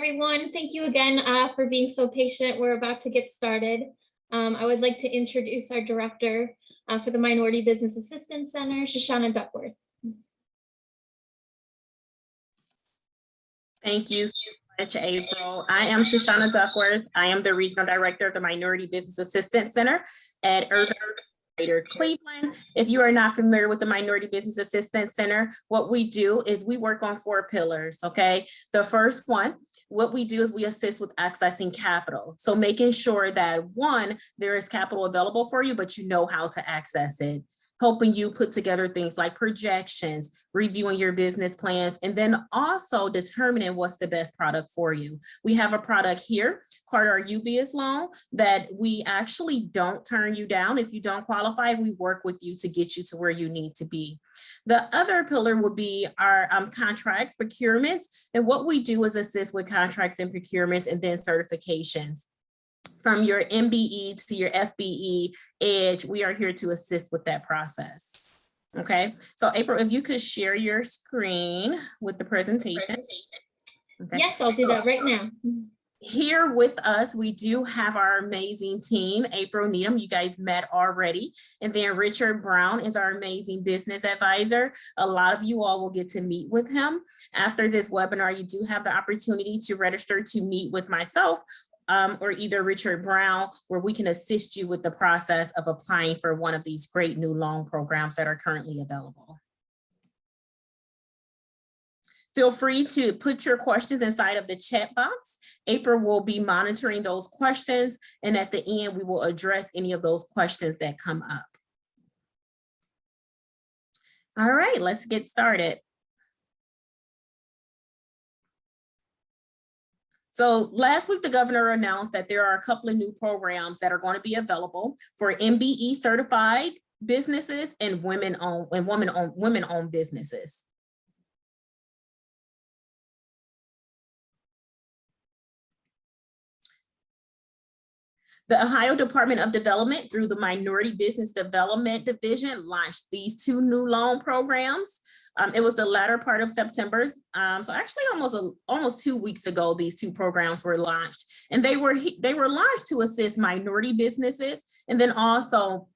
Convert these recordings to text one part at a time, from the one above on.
everyone. Thank you again for being so patient. We're about to get started. I would like to introduce our director for the Minority Business Assistance Center, Shoshana Duckworth. Thank you so much, April. I am Shoshana Duckworth. I am the Regional Director of the Minority Business Assistance Center at Urban Greater Cleveland. If you are not familiar with the Minority Business Assistance Center, what we do is we work on 4 pillars, okay? The first one, what we do is we assist with accessing capital. So making sure that 1, there is capital available for you, but you know how to access it. Helping you put together things like projections, reviewing your business plans, and then also determining what's the best product for you. We have a product here called our UBS loan that we actually don't turn you down. If you don't qualify, we work with you to get you to where you need to be. The other pillar would be our contracts, procurements, and what we do is assist with contracts and procurements and then certifications. From your MBE to your FBE Edge, we are here to assist with that process. Okay, so April, if you could share your screen with the presentation. Okay. Yes, I'll do that right now. Here with us, we do have our amazing team. April Needham, you guys met already. And then Richard Brown is our amazing business advisor. A lot of you all will get to meet with him. After this webinar, you do have the opportunity to register to meet with myself or either Richard Brown, where we can assist you with the process of applying for one of these great new loan programs that are currently available. Feel free to put your questions inside of the chat box. April will be monitoring those questions, and at the end, we will address any of those questions that come up. All right, let's get started. So last week, the governor announced that there are a couple of new programs that are going to be available for MBE certified businesses and women-owned businesses. The Ohio Department of Development, through the Minority Business Development Division, launched these 2 new loan programs. It was the latter part of September. So actually almost 2 weeks ago, these 2 programs were launched, and they were launched to assist minority businesses and then also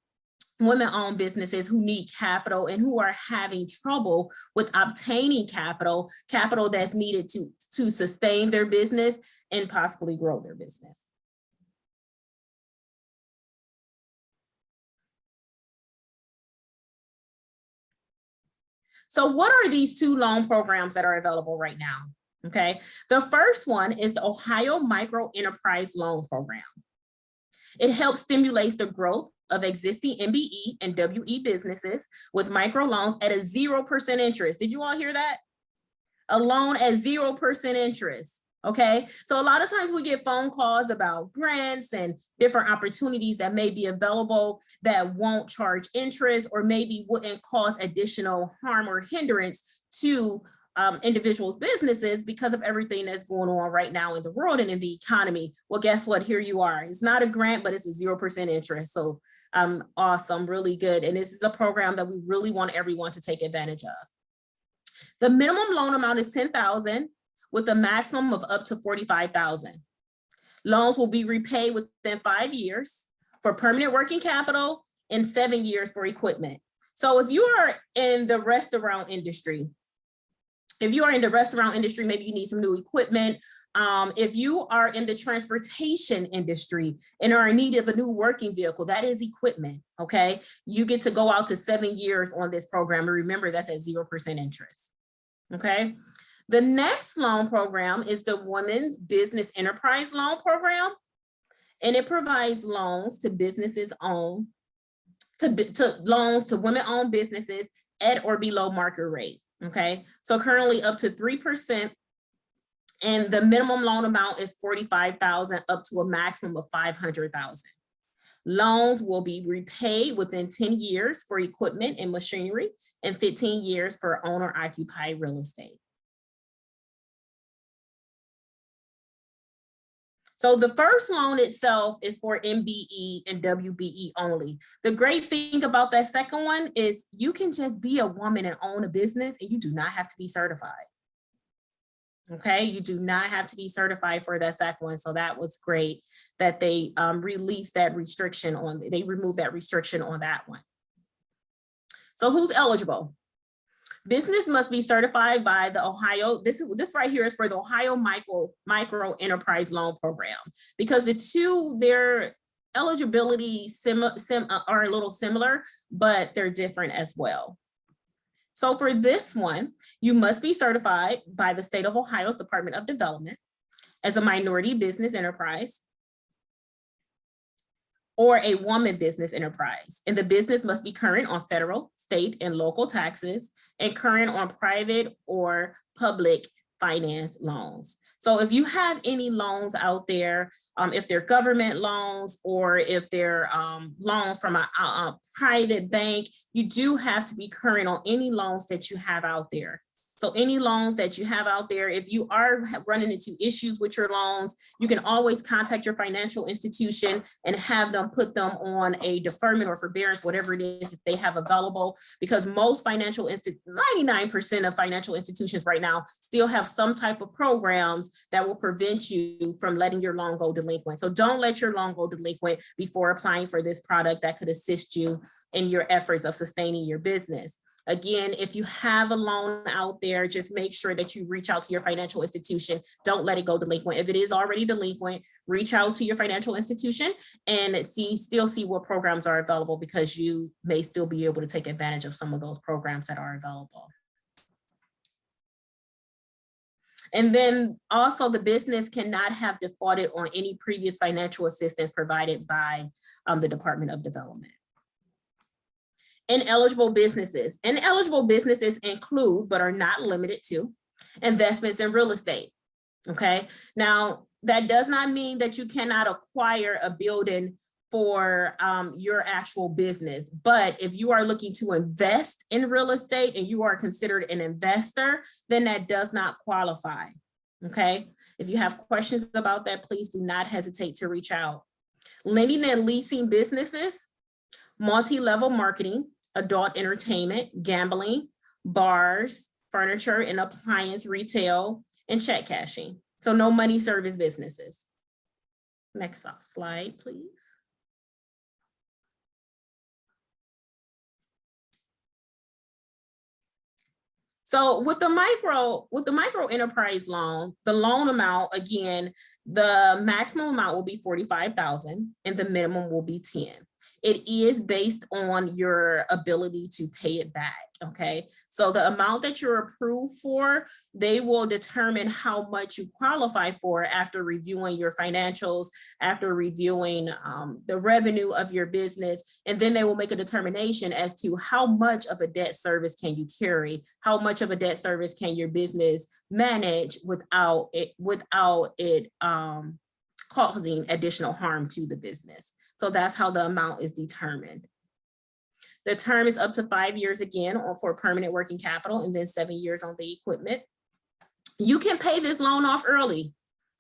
women-owned businesses who need capital and who are having trouble with obtaining capital that's needed to sustain their business and possibly grow their business. So what are these 2 loan programs that are available right now? Okay, the first one is the Ohio Micro Enterprise Loan Program. It helps stimulate the growth of existing MBE and WE businesses with micro loans at a 0% interest. Did you all hear that? A loan at 0% interest. Okay, so a lot of times we get phone calls about grants and different opportunities that may be available that won't charge interest or maybe wouldn't cause additional harm or hindrance to individuals' businesses because of everything that's going on right now in the world and in the economy. Well, guess what? Here you are. It's not a grant, but it's a 0% interest. So awesome, really good. And this is a program that we really want everyone to take advantage of. The minimum loan amount is $10,000. with a maximum of up to $45,000. Loans will be repaid within 5 years for permanent working capital and 7 years for equipment. So if you are in the restaurant industry, maybe you need some new equipment. If you are in the transportation industry and are in need of a new working vehicle, that is equipment, okay? You get to go out to 7 years on this program. And remember, that's at 0% interest, okay? The next loan program is the Women's Business Enterprise Loan Program, and it provides loans to businesses loans to women-owned businesses at or below market rate. Okay, so currently up to 3%, and the minimum loan amount is $45,000 up to a maximum of $500,000. Loans will be repaid within 10 years for equipment and machinery and 15 years for owner-occupied real estate. So the first loan itself is for MBE and WBE only. The great thing about that second one is you can just be a woman and own a business and you do not have to be certified. Okay, you do not have to be certified for that second one. So that was great that they released that restriction on, they removed that restriction on that one. So who's eligible? Business must be certified by the Ohio, this right here is for the Ohio Micro Enterprise Loan Program, because the two, their eligibility are a little similar, but they're different as well. So for this one, you must be certified by the state of Ohio's Department of Development as a minority business enterprise or a woman business enterprise. And the business must be current on federal, state, and local taxes and current on private or public finance loans. So if you have any loans out there, if they're government loans or if they're loans from a private bank, you do have to be current on any loans that you have out there. So any loans that you have out there, if you are running into issues with your loans, you can always contact your financial institution and have them put them on a deferment or forbearance, whatever it is that they have available, because most 99% of financial institutions right now still have some type of programs that will prevent you from letting your loan go delinquent. So don't let your loan go delinquent before applying for this product that could assist you in your efforts of sustaining your business. Again, if you have a loan out there, just make sure that you reach out to your financial institution. Don't let it go delinquent. If it is already delinquent, reach out to your financial institution and still see what programs are available, because you may still be able to take advantage of some of those programs that are available. And then also the business cannot have defaulted on any previous financial assistance provided by the Department of Development. Ineligible businesses. Ineligible businesses include, but are not limited to, investments in real estate. Okay, now that does not mean that you cannot acquire a building for your actual business. But if you are looking to invest in real estate and you are considered an investor, then that does not qualify. Okay, if you have questions about that, please do not hesitate to reach out. Lending and leasing businesses, multi-level marketing, adult entertainment, gambling, bars, furniture and appliance retail, and check cashing. So no money service businesses. Next slide, please. So with the micro enterprise loan, the loan amount, again, the maximum amount will be $45,000 and the minimum will be $10,000. It is based on your ability to pay it back, okay? So the amount that you're approved for, they will determine how much you qualify for after reviewing your financials, after reviewing the revenue of your business, and then they will make a determination as to how much of a debt service can you carry, how much of a debt service can your business manage without it causing additional harm to the business. So that's how the amount is determined. The term is up to 5 years again for permanent working capital and then 7 years on the equipment. You can pay this loan off early,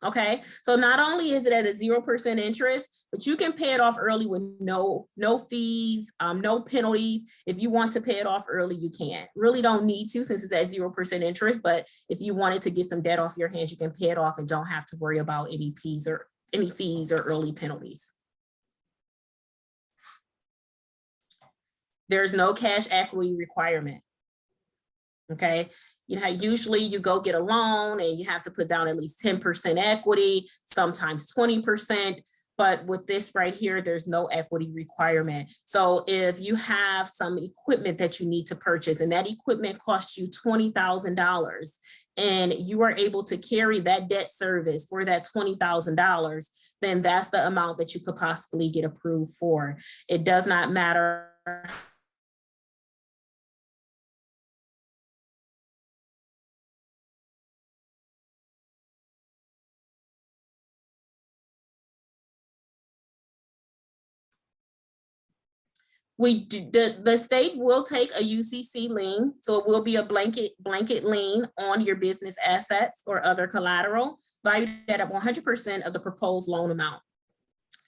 okay? So not only is it at a 0% interest, but you can pay it off early with no fees, no penalties. If you want to pay it off early, you can. Really don't need to since it's at 0% interest, but if you wanted to get some debt off your hands, you can pay it off and don't have to worry about any fees or early penalties. There's no cash equity requirement. Okay, you know, usually you go get a loan and you have to put down at least 10% equity, sometimes 20%. But with this right here, there's no equity requirement. So if you have some equipment that you need to purchase and that equipment costs you $20,000 and you are able to carry that debt service for that $20,000, then that's the amount that you could possibly get approved for. It does not matter the state will take a UCC lien, so it will be a blanket lien on your business assets or other collateral valued at 100% of the proposed loan amount.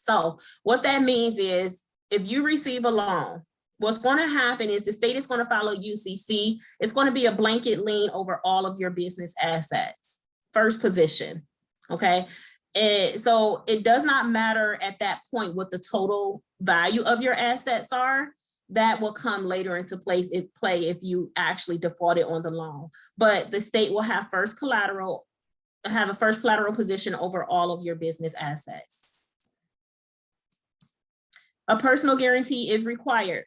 So what that means is if you receive a loan, what's going to happen is the state is going to follow UCC. It's going to be a blanket lien over all of your business assets first position, okay? And so it does not matter at that point what the total value of your assets are. That will come later into play if you actually defaulted on the loan. But the state will have a first collateral position over all of your business assets. A personal guarantee is required.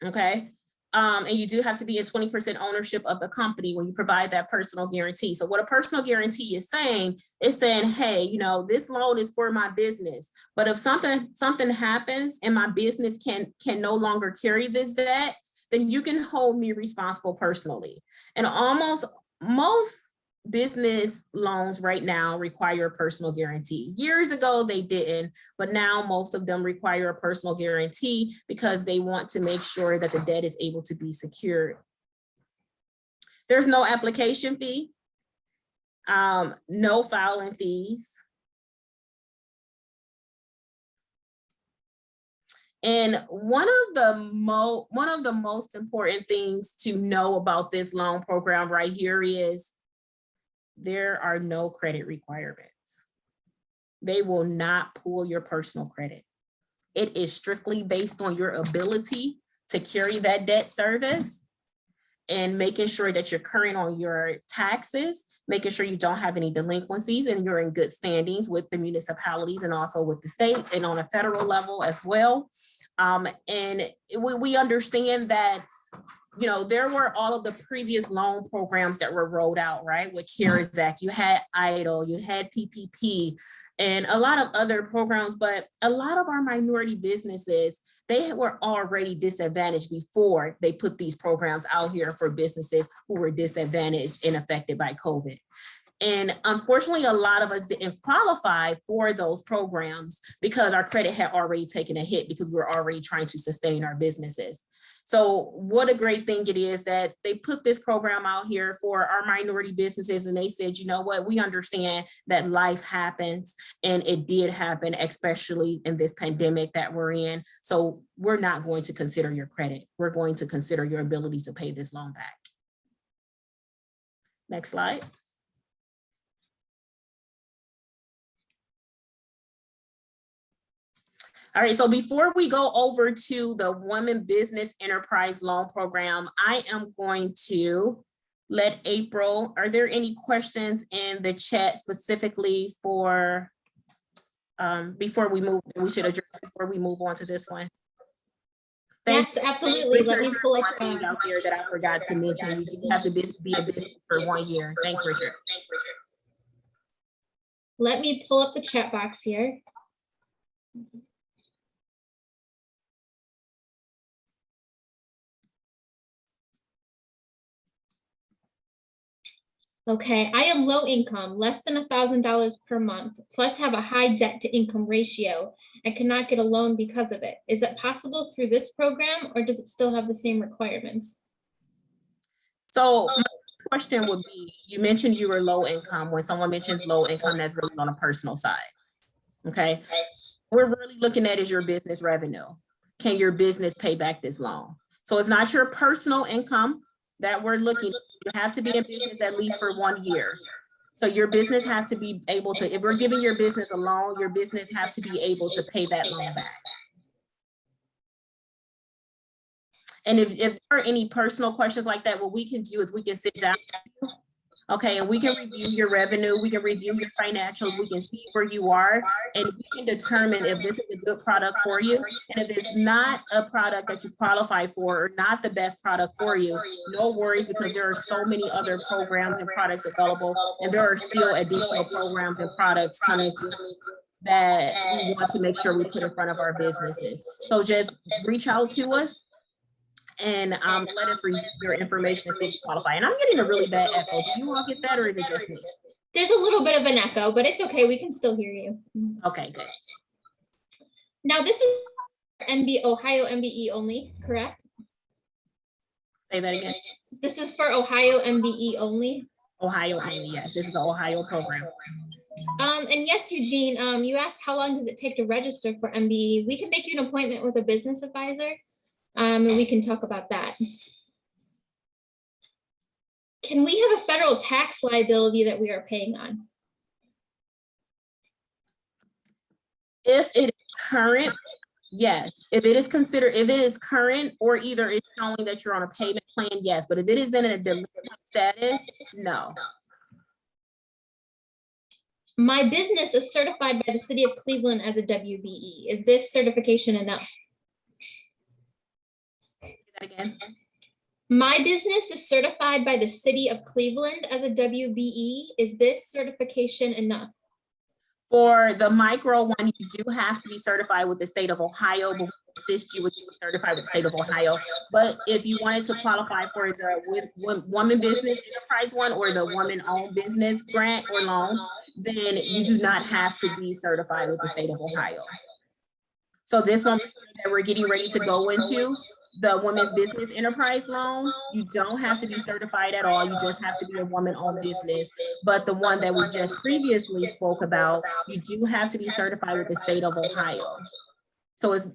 Okay. And you do have to be in 20% ownership of the company when you provide that personal guarantee. So what a personal guarantee is saying, hey, you know, this loan is for my business, but if something happens and my business can no longer carry this debt, then you can hold me responsible personally. And almost most business loans right now require a personal guarantee. Years ago, they didn't, but now most of them require a personal guarantee because they want to make sure that the debt is able to be secured. There's no application fee, no filing fees. And one of the most important things to know about this loan program right here is there are no credit requirements. They will not pull your personal credit. It is strictly based on your ability to carry that debt service and making sure that you're current on your taxes, making sure you don't have any delinquencies and you're in good standings with the municipalities and also with the state and on a federal level as well. And we understand that, you know, there were all of the previous loan programs that were rolled out, right? With CARES Act, you had EIDL, you had PPP, and a lot of other programs, but a lot of our minority businesses, they were already disadvantaged before they put these programs out here for businesses who were disadvantaged and affected by COVID. And unfortunately, a lot of us didn't qualify for those programs because our credit had already taken a hit because we were already trying to sustain our businesses. So what a great thing it is that they put this program out here for our minority businesses. And they said, you know what, we understand that life happens, and it did happen, especially in this pandemic that we're in. So we're not going to consider your credit. We're going to consider your ability to pay this loan back. Next slide. All right, so before we go over to the Women Business Enterprise Loan Program, I am going to let April, are there any questions in the chat specifically for, before we move, we should address before we move on to this one? Yes, absolutely. Let me pull up one thing out there that I forgot to mention. You do have to be a business for 1 year. Thanks, Richard. Let me pull up the chat box here. Okay, I am low income, less than $1,000 per month, plus have a high debt to income ratio and cannot get a loan because of it. Is it possible through this program, or does it still have the same requirements? So my question would be, you mentioned you were low income. When someone mentions low income, that's really on a personal side. Okay, we're really looking at is your business revenue. Can your business pay back this loan? So it's not your personal income that we're looking at. You have to be in business at least for 1 year. So your business has to be able to, if we're giving your business a loan, your business has to be able to pay that loan back. And if there are any personal questions like that, what we can do is we can sit down, okay, and we can review your revenue, we can review your financials, we can see where you are, and we can determine if this is a good product for you. And if it's not a product that you qualify for or not the best product for you, no worries, because there are so many other programs and products available, and there are still additional programs and products coming through that we want to make sure we put in front of our businesses. So just reach out to us and let us review your information and see if you qualify. And I'm getting a really bad echo. Do you all get that, or is it just me? There's a little bit of an echo, but it's okay. We can still hear you. Okay, good. Now this is Ohio MBE only, correct? Say that again. This is for Ohio MBE only? Ohio only, yes. This is an Ohio program. And yes, Eugene, you asked how long does it take to register for MBE? We can make you an appointment with a business advisor. And we can talk about that. Can we have a federal tax liability that we are paying on? If it is current, yes. If it is considered, if it is current or either it's showing that you're on a payment plan, yes. But if it is in a delinquent status, no. My business is certified by the city of Cleveland as a WBE. Is this certification enough? Say that again. My business is certified by the city of Cleveland as a WBE. Is this certification enough? For the micro one, you do have to be certified with the state of Ohio, but we assist you with being certified with the state of Ohio. But if you wanted to qualify for the woman business enterprise one or the woman-owned business grant or loan, then you do not have to be certified with the state of Ohio. So this one that we're getting ready to go into, the women's business enterprise loan, you don't have to be certified at all. You just have to be a woman-owned business. But the one that we just previously spoke about, you do have to be certified with the state of Ohio. So it's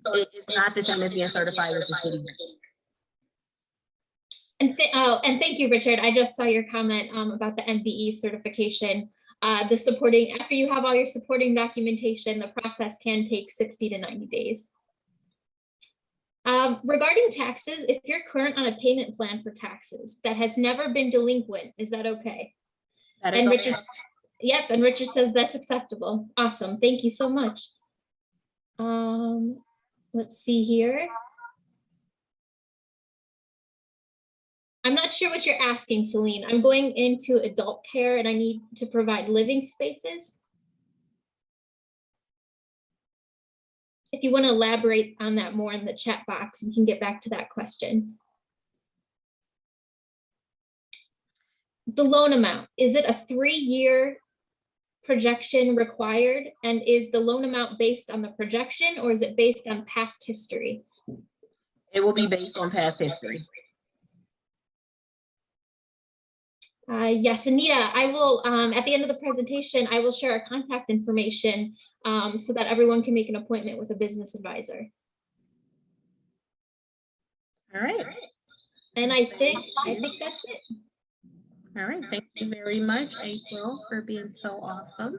not the same as being certified with the city. And thank you, Richard. I just saw your comment about the MBE certification. The supporting, after you have all your supporting documentation, the process can take 60 to 90 days. Regarding taxes, if you're current on a payment plan for taxes that has never been delinquent, is that okay? That is And okay. Richard, yep, and Richard says that's acceptable. Awesome, thank you so much. Let's see here. I'm not sure what you're asking, Celine. I'm going into adult care and I need to provide living spaces. If you want to elaborate on that more in the chat box, we can get back to that question. The loan amount, is it a 3-year projection required? And is the loan amount based on the projection or is it based on past history? It will be based on past history. Yes, Anita, I will, at the end of the presentation, I will share our contact information so that everyone can make an appointment with a business advisor. All right. And I think that's it. All right. Thank you very much, April, for being so awesome.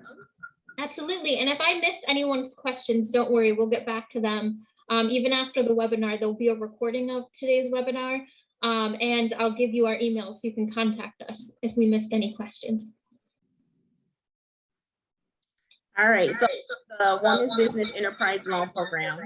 Absolutely. And if I missed anyone's questions, don't worry, we'll get back to them. Even after the webinar, there'll be a recording of today's webinar. And I'll give you our email so you can contact us if we missed any questions. All right, so the Women's Business Enterprise Loan Program.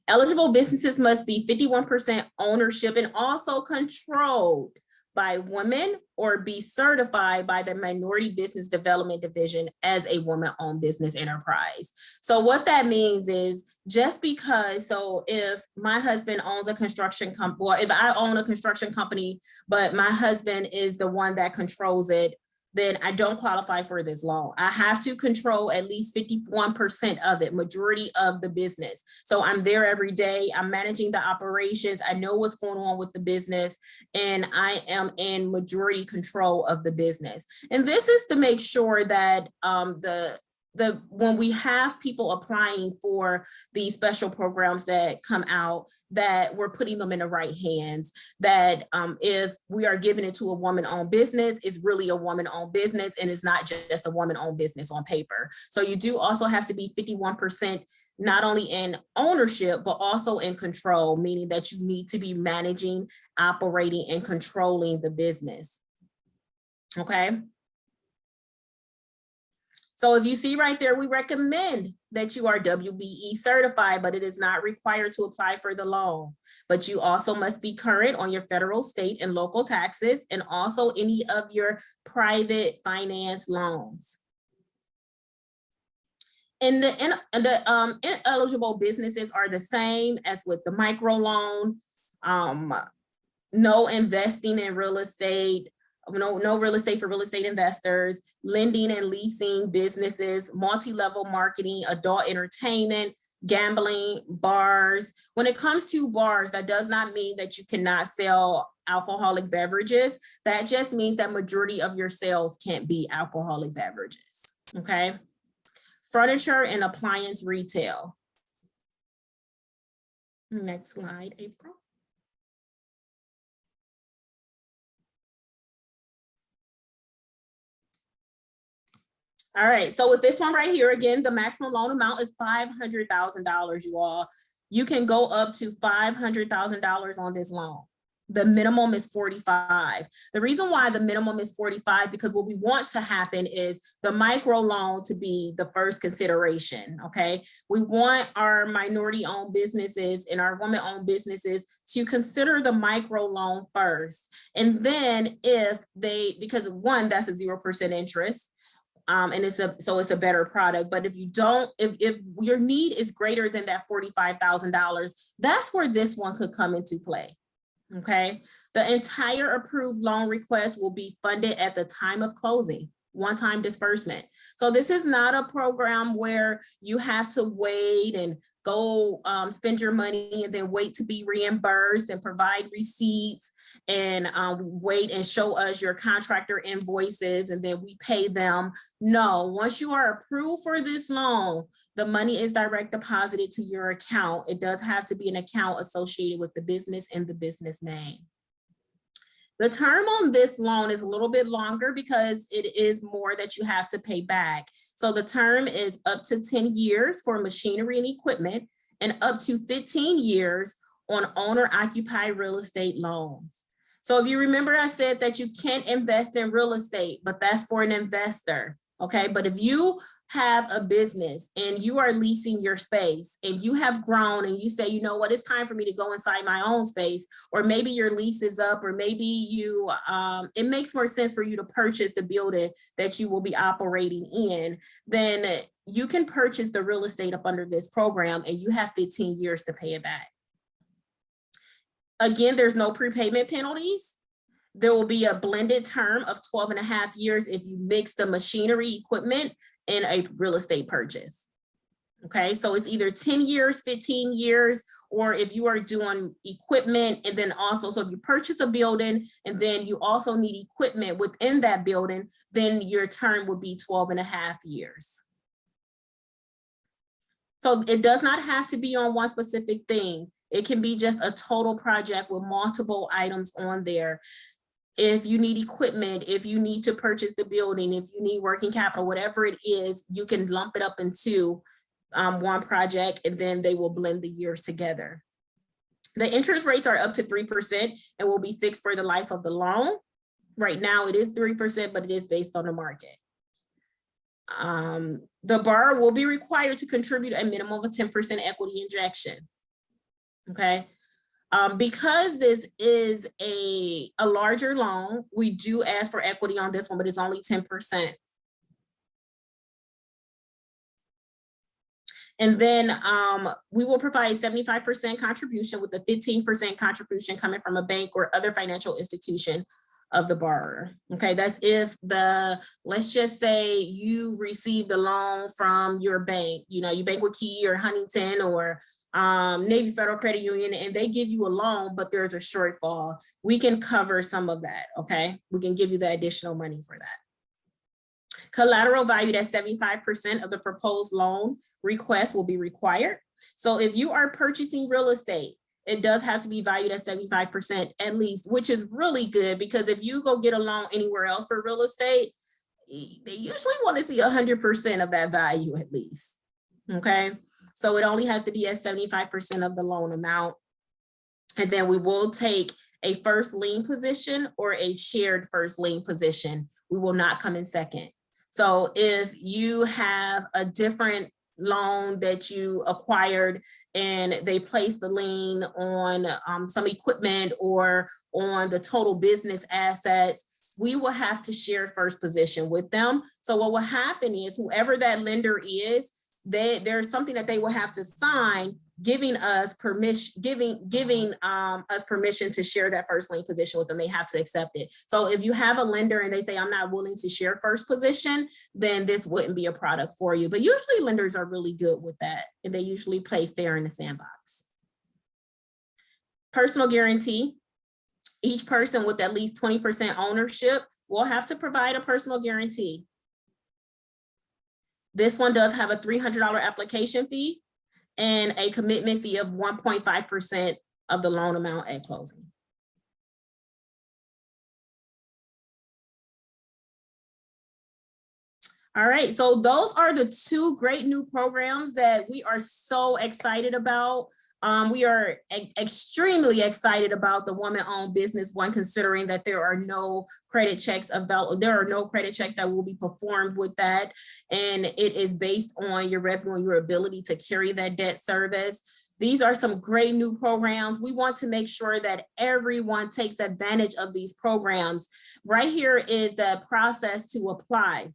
Eligible businesses must be 51% ownership and also controlled by women or be certified by the Minority Business Development Division as a woman-owned business enterprise. So what that means is just because, so if my husband owns a construction company, or if I own a construction company, but my husband is the one that controls it, then I don't qualify for this loan. I have to control at least 51% of it, majority of the business. So I'm there every day. I'm managing the operations. I know what's going on with the business, and I am in majority control of the business. And this is to make sure that when we have people applying for these special programs that come out, that we're putting them in the right hands, that if we are giving it to a woman-owned business, it's really a woman-owned business and it's not just a woman-owned business on paper. So you do also have to be 51% not only in ownership, but also in control, meaning that you need to be managing, operating, and controlling the business. Okay. So if you see right there, we recommend that you are WBE certified, but it is not required to apply for the loan. But you also must be current on your federal, state, and local taxes, and also any of your private finance loans. And the ineligible businesses are the same as with the microloan. No investing in real estate. No real estate for real estate investors, lending and leasing businesses, multi-level marketing, adult entertainment, gambling, bars. When it comes to bars, that does not mean that you cannot sell alcoholic beverages. That just means that majority of your sales can't be alcoholic beverages, okay? Furniture and appliance retail. Next slide, April. All right, so with this one right here, again, the maximum loan amount is $500,000, you all. You can go up to $500,000 on this loan. The minimum is 45. The reason why the minimum is 45, because what we want to happen is the micro loan to be the first consideration, okay? We want our minority-owned businesses and our women-owned businesses to consider the micro loan first. And then if they, because one, that's a 0% interest, and it's a better product. But if you don't, if your need is greater than that $45,000, that's where this one could come into play. Okay, the entire approved loan request will be funded at the time of closing, one-time disbursement. So this is not a program where you have to wait and go spend your money and then wait to be reimbursed and provide receipts and wait and show us your contractor invoices and then we pay them. No, once you are approved for this loan, the money is direct deposited to your account. It does have to be an account associated with the business and the business name. The term on this loan is a little bit longer because it is more that you have to pay back. So the term is up to 10 years for machinery and equipment and up to 15 years on owner-occupied real estate loans. So if you remember, I said that you can't invest in real estate, but that's for an investor, okay? But if you have a business and you are leasing your space and you have grown and you say, you know what, it's time for me to go inside my own space, or maybe your lease is up, or maybe you, it makes more sense for you to purchase the building that you will be operating in, then you can purchase the real estate up under this program and you have 15 years to pay it back. Again, there's no prepayment penalties. There will be a blended term of 12.5 years if you mix the machinery, equipment, and a real estate purchase. Okay, so it's either 10 years, 15 years, or if you are doing equipment, and then also, so if you purchase a building and then you also need equipment within that building, then your term would be 12.5 years. So it does not have to be on one specific thing. It can be just a total project with multiple items on there. If you need equipment, if you need to purchase the building, if you need working capital, whatever it is, you can lump it up into one project and then they will blend the years together. The interest rates are up to 3% and will be fixed for the life of the loan. Right now it is 3%, but it is based on the market. The borrower will be required to contribute a minimum of 10% equity injection. Okay. Because this is a larger loan, we do ask for equity on this one, but it's only 10%. And then we will provide 75% contribution with the 15% contribution coming from a bank or other financial institution of the borrower. Okay, that's if let's just say you received a loan from your bank, you know, you bank with Key or Huntington or Navy Federal Credit Union, and they give you a loan, but there's a shortfall. We can cover some of that, okay? We can give you the additional money for that. Collateral valued at 75% of the proposed loan request will be required. So if you are purchasing real estate, it does have to be valued at 75% at least, which is really good because if you go get a loan anywhere else for real estate, they usually want to see 100% of that value at least, okay? So it only has to be at 75% of the loan amount. And then we will take a first lien position or a shared first lien position. We will not come in second. So if you have a different loan that you acquired and they place the lien on some equipment or on the total business assets, we will have to share first position with them. So what will happen is whoever that lender is, there's something that they will have to sign giving us permission, giving us permission to share that first lien position with them. They have to accept it. So if you have a lender and they say, I'm not willing to share first position, then this wouldn't be a product for you. But usually lenders are really good with that. And they usually play fair in the sandbox. Personal guarantee. Each person with at least 20% ownership will have to provide a personal guarantee. This one does have a $300 application fee and a commitment fee of 1.5% of the loan amount at closing. All right, so those are the two great new programs that we are so excited about. We are extremely excited about the woman-owned business one, considering that there are no credit checks available. There are no credit checks that will be performed with that, and it is based on your revenue and your ability to carry that debt service. These are some great new programs. We want to make sure that everyone takes advantage of these programs. Right here is the process to apply.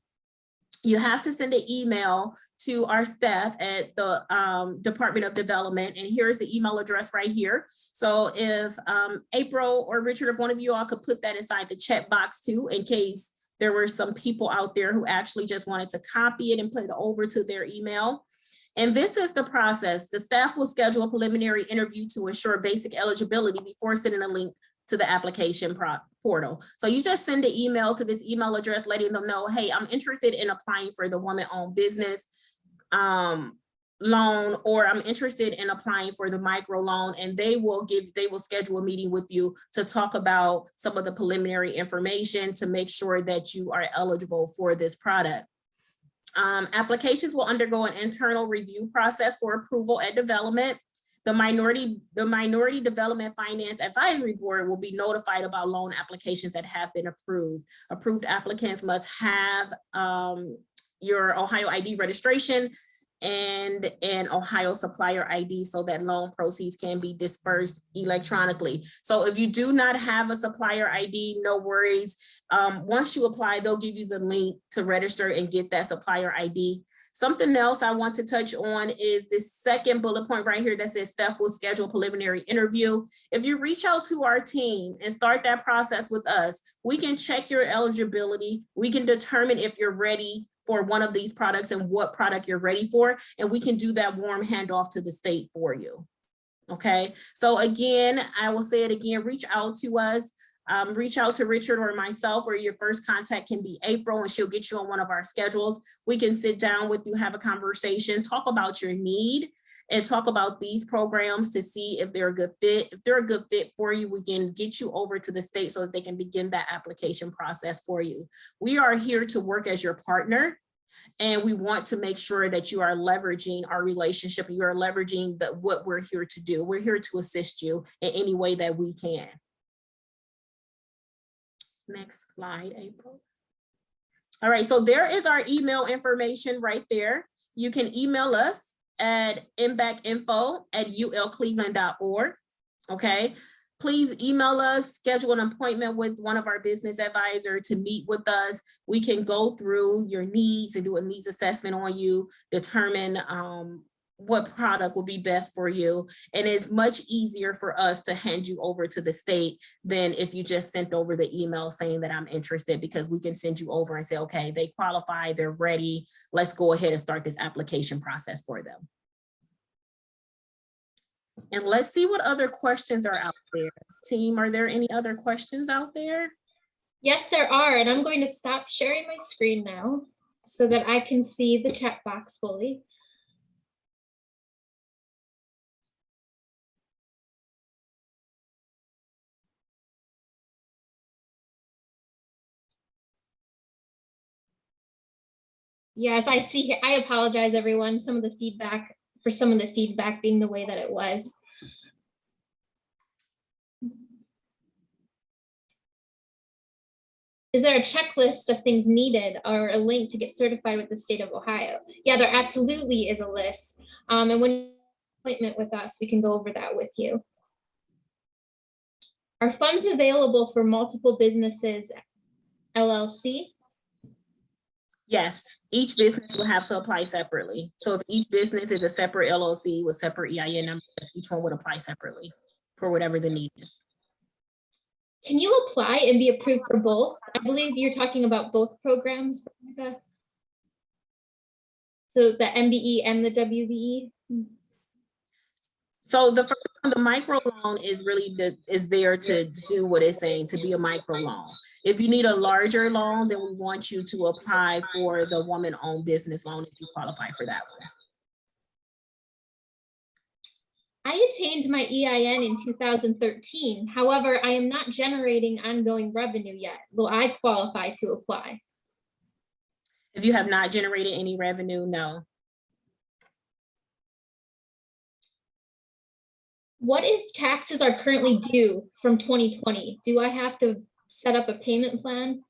You have to send an email to our staff at the Department of Development, and here's the email address right here. So if April or Richard, if one of you all could put that inside the chat box too, in case there were some people out there who actually just wanted to copy it and put it over to their email. And this is the process. The staff will schedule a preliminary interview to ensure basic eligibility before sending a link to the application portal. So you just send an email to this email address, letting them know, hey, I'm interested in applying for the woman-owned business loan, or I'm interested in applying for the micro loan, and they will schedule a meeting with you to talk about some of the preliminary information to make sure that you are eligible for this product. Applications will undergo an internal review process for approval at development. The Minority Development Finance Advisory Board will be notified about loan applications that have been approved. Approved applicants must have your Ohio ID registration and an Ohio supplier ID so that loan proceeds can be dispersed electronically. So if you do not have a supplier ID, no worries. Once you apply, they'll give you the link to register and get that supplier ID. Something else I want to touch on is this second bullet point right here that says staff will schedule a preliminary interview. If you reach out to our team and start that process with us, we can check your eligibility. We can determine if you're ready for one of these products and what product you're ready for, and we can do that warm handoff to the state for you. Okay, so again, I will say it again, reach out to us. Reach out to Richard or myself, or your first contact can be April, and she'll get you on one of our schedules. We can sit down with you, have a conversation, talk about your need, and talk about these programs to see if they're a good fit. If they're a good fit for you, we can get you over to the state so that they can begin that application process for you. We are here to work as your partner, and we want to make sure that you are leveraging our relationship. You are leveraging what we're here to do. We're here to assist you in any way that we can. Next slide, April. All right, so there is our email information right there. You can email us at mbackinfo@ulcleveland.org. Okay, please email us, schedule an appointment with one of our business advisors to meet with us. We can go through your needs and do a needs assessment on you, determine what product will be best for you. And it's much easier for us to hand you over to the state than if you just sent over the email saying that I'm interested, because we can send you over and say, okay, they qualify, they're ready. Let's go ahead and start this application process for them. And let's see what other questions are out there. Team, are there any other questions out there? Yes, there are, and I'm going to stop sharing my screen now so that I can see the chat box fully. Yes, I see here. I apologize, everyone. Some of the feedback being the way that it was. Is there a checklist of things needed or a link to get certified with the state of Ohio? Yeah, there absolutely is a list. And when you appointment with us, we can go over that with you. Are funds available for multiple businesses LLC? Yes, each business will have to apply separately. So if each business is a separate LLC with separate EIN numbers, each one would apply separately for whatever the need is. Can you apply and be approved for both? I believe you're talking about both programs, Veronica. So the MBE and the WBE? So the first one, the micro loan is really there to do what it's saying, to be a micro loan. If you need a larger loan, then we want you to apply for the woman-owned business loan if you qualify for that one. I attained my EIN in 2013. However, I am not generating ongoing revenue yet. Will I qualify to apply? If you have not generated any revenue, no. What if taxes are currently due from 2020? Do I have to set up a payment plan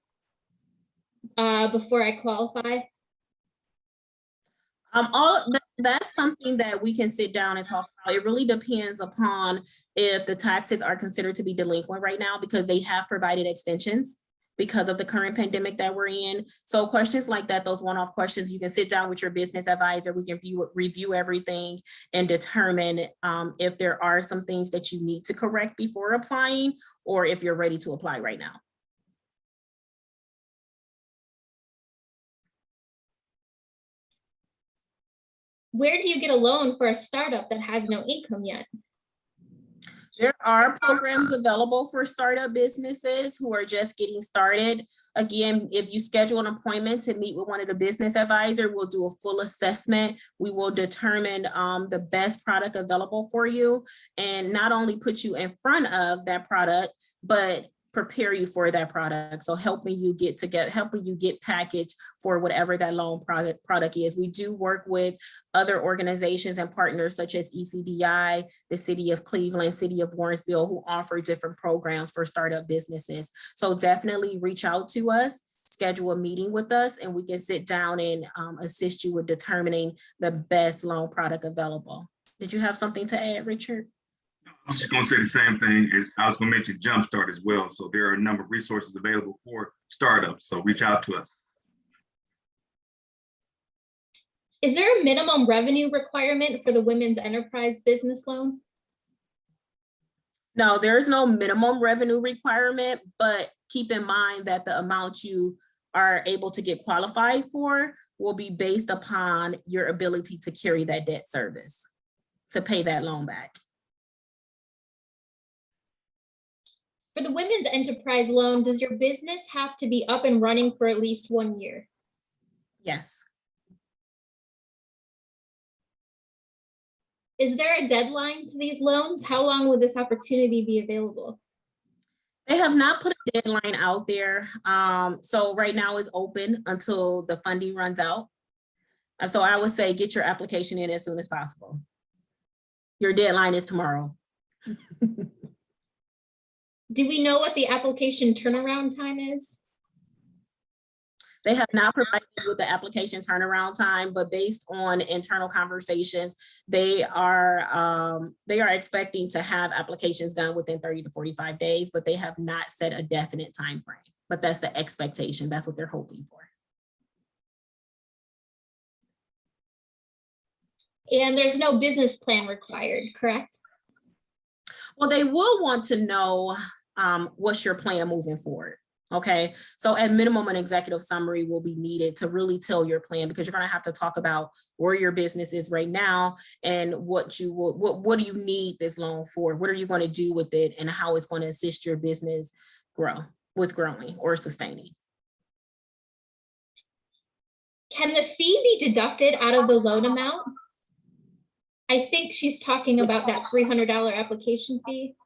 before I qualify? That's something that we can sit down and talk about. It really depends upon if the taxes are considered to be delinquent right now, because they have provided extensions because of the current pandemic that we're in. So questions like that, those one-off questions, you can sit down with your business advisor. We can review everything and determine if there are some things that you need to correct before applying, or if you're ready to apply right now. Where do you get a loan for a startup that has no income yet? There are programs available for startup businesses who are just getting started. Again, if you schedule an appointment to meet with one of the business advisors, we'll do a full assessment. We will determine the best product available for you, and not only put you in front of that product, but prepare you for that product. So helping you get packaged for whatever that loan product is. We do work with other organizations and partners such as ECDI, the City of Cleveland, City of Warrensville, who offer different programs for startup businesses. So definitely reach out to us, schedule a meeting with us, and we can sit down and assist you with determining the best loan product available. Did you have something to add, Richard? I was just going to say the same thing. I was going to mention Jumpstart as well. So there are a number of resources available for startups. So reach out to us. Is there a minimum revenue requirement for the women's enterprise business loan? No, there is no minimum revenue requirement, but keep in mind that the amount you are able to get qualified for will be based upon your ability to carry that debt service, to pay that loan back. For the women's enterprise loan, does your business have to be up and running for at least 1 year? Yes. Is there a deadline to these loans? How long will this opportunity be available? They have not put a deadline out there. So right now it's open until the funding runs out. So I would say get your application in as soon as possible. Your deadline is tomorrow. Do we know what the application turnaround time is? They have not provided with the application turnaround time, but based on internal conversations, they are expecting to have applications done within 30 to 45 days, but they have not set a definite time frame. But that's the expectation. That's what they're hoping for. And there's no business plan required, correct? Well, they will want to know what's your plan moving forward. Okay, so at minimum, an executive summary will be needed to really tell your plan, because you're going to have to talk about where your business is right now and what do you need this loan for? What are you going to do with it, and how it's going to assist your business growing or sustaining. Can the fee be deducted out of the loan amount? I think she's talking about that $300 application fee.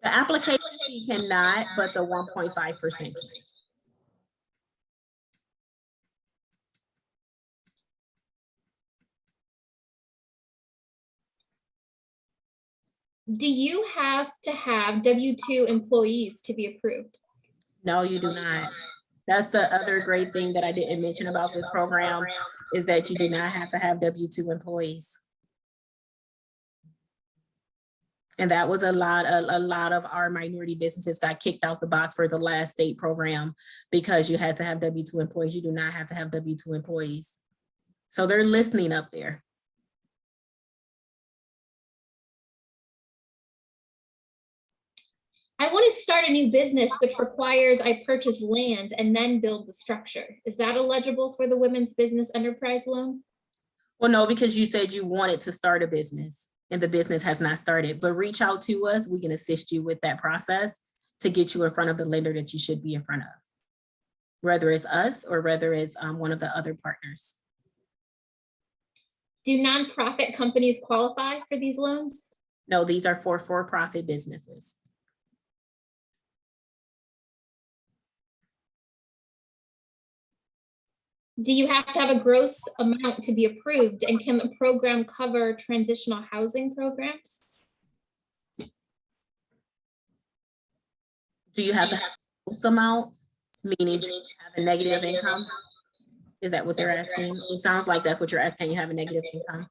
The application fee cannot, but the 1.5% can. Do you have to have W-2 employees to be approved? No, you do not. That's the other great thing that I didn't mention about this program, is that you do not have to have W-2 employees. And that was a lot of our minority businesses got kicked out the box for the last state program, because you had to have W-2 employees. You do not have to have W-2 employees. So they're listening up there. I want to start a new business, which requires I purchase land and then build the structure. Is that eligible for the women's business enterprise loan? Well, no, because you said you wanted to start a business and the business has not started, but reach out to us. We can assist you with that process to get you in front of the lender that you should be in front of, whether it's us or whether it's one of the other partners. Do nonprofit companies qualify for these loans? No, these are for-profit businesses. Do you have to have a gross amount to be approved? And can the program cover transitional housing programs? Do you have to have this amount, meaning to have a negative income? Is that what they're asking? It sounds like that's what you're asking. You have a negative income.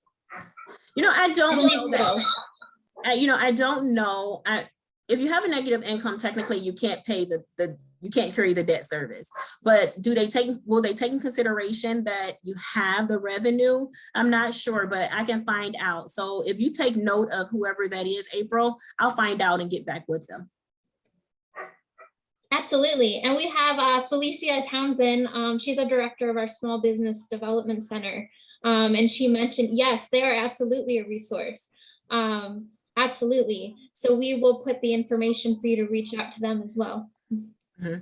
You know, I don't know that. I don't know. If you have a negative income, technically you can't pay you can't carry the debt service. But will they take in consideration that you have the revenue? I'm not sure, but I can find out. So if you take note of whoever that is, April, I'll find out and get back with them. Absolutely. And we have Felicia Townsend. She's a director of our Small Business Development Center. And she mentioned, yes, they are absolutely a resource. Absolutely. So we will put the information for you to reach out to them as well. Mm-hmm.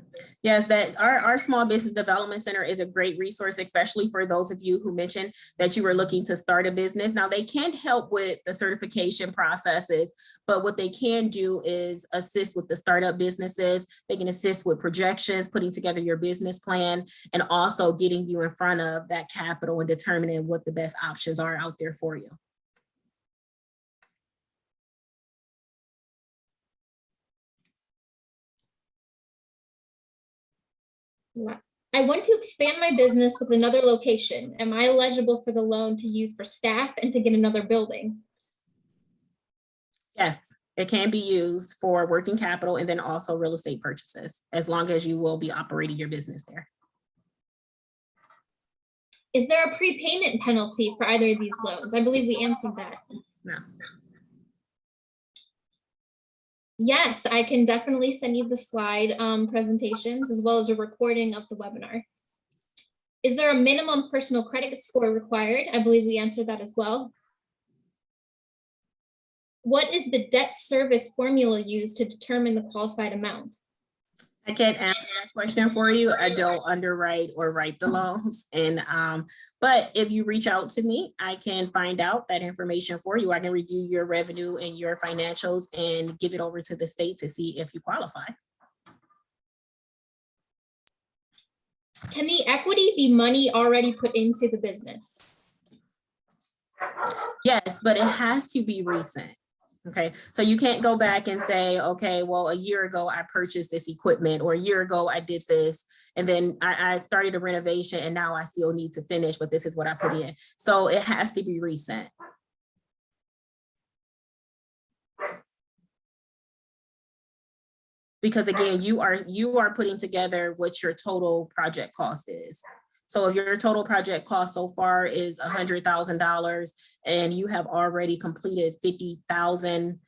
Yes, that our Small Business Development Center is a great resource, especially for those of you who mentioned that you were looking to start a business. Now, they can't help with the certification processes, but what they can do is assist with the startup businesses. They can assist with projections, putting together your business plan, and also getting you in front of that capital and determining what the best options are out there for you. I want to expand my business with another location. Am I eligible for the loan to use for staff and to get another building? Yes, it can be used for working capital and then also real estate purchases, as long as you will be operating your business there. Is there a prepayment penalty for either of these loans? I believe we answered that. No. Yes, I can definitely send you the slide presentations as well as a recording of the webinar. Is there a minimum personal credit score required? I believe we answered that as well. What is the debt service formula used to determine the qualified amount? I can't answer that question for you. I don't underwrite or write the loans. But if you reach out to me, I can find out that information for you. I can review your revenue and your financials and give it over to the state to see if you qualify. Can the equity be money already put into the business? Yes, but it has to be recent. Okay, so you can't go back and say, okay, well, a year ago I purchased this equipment, or a year ago I did this, and then I started a renovation and now I still need to finish, but this is what I put in. So it has to be recent. Because again, you are putting together what your total project cost is. So if your total project cost so far is $100,000 and you have already completed 50,000,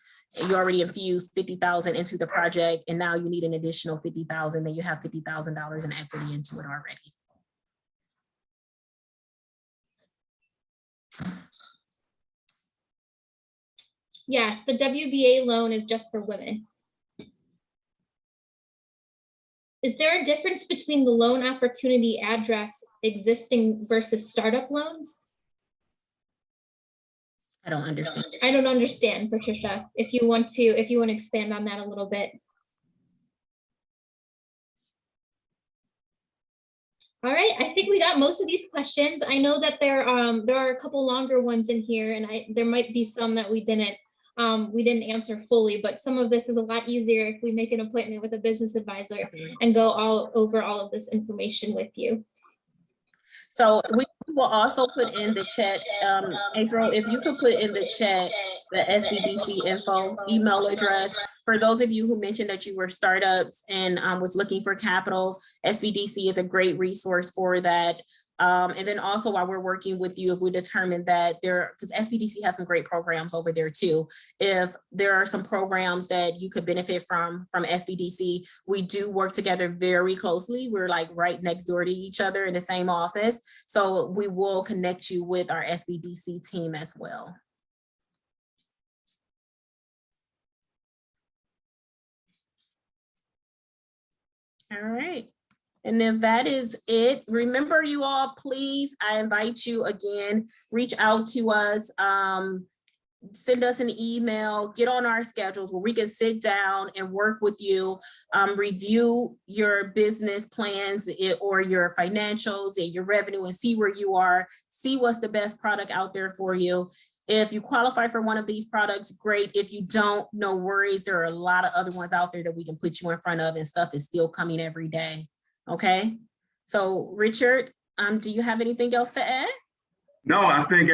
you already infused 50,000 into the project, and now you need an additional 50,000, then you have $50,000 in equity into it already. Yes, the WBA loan is just for women. Is there a difference between the loan opportunity address existing versus startup loans? I don't understand. I don't understand, Patricia. If you want to expand on that a little bit. All right, I think we got most of these questions. I know that there are a couple longer ones in here, and there might be some that we didn't answer fully, but some of this is a lot easier if we make an appointment with a business advisor and go over all of this information with you. So we will also put in the chat, April, if you could put in the chat the SBDC info email address. For those of you who mentioned that you were startups and was looking for capital, SBDC is a great resource for that. And then also while we're working with you, if we determine that because SBDC has some great programs over there too. If there are some programs that you could benefit from SBDC, we do work together very closely. We're like right next door to each other in the same office. So we will connect you with our SBDC team as well. All right. And if that is it, remember you all, please, I invite you again, reach out to us. send us an email, get on our schedules where we can sit down and work with you, review your business plans or your financials and your revenue and see where you are, see what's the best product out there for you. If you qualify for one of these products, great. If you don't, no worries. There are a lot of other ones out there that we can put you in front of, and stuff is still coming every day. Okay. So Richard, do you have anything else to add? No, I think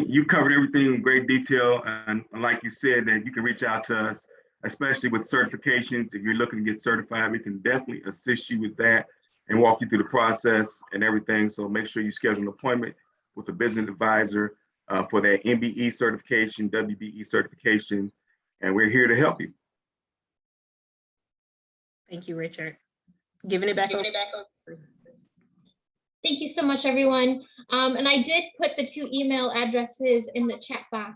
you've covered everything in great detail. And like you said, that you can reach out to us, especially with certifications. If you're looking to get certified, we can definitely assist you with that and walk you through the process and everything. So make sure you schedule an appointment with a business advisor for that MBE certification, WBE certification, and we're here to help you. Thank you, Richard. Giving it back over. Thank you so much, everyone. And I did put the 2 email addresses in the chat box.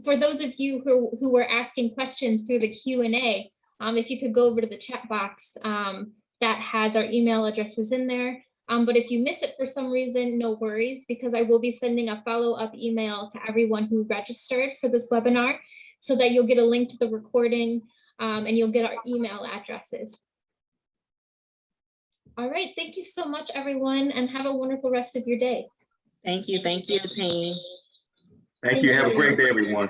For those of you who were asking questions through the Q&A, if you could go over to the chat box that has our email addresses in there. But if you miss it for some reason, no worries, because I will be sending a follow-up email to everyone who registered for this webinar so that you'll get a link to the recording and you'll get our email addresses. All right, thank you so much, everyone, and have a wonderful rest of your day. Thank you, team. Thank you. Have a great day, everyone.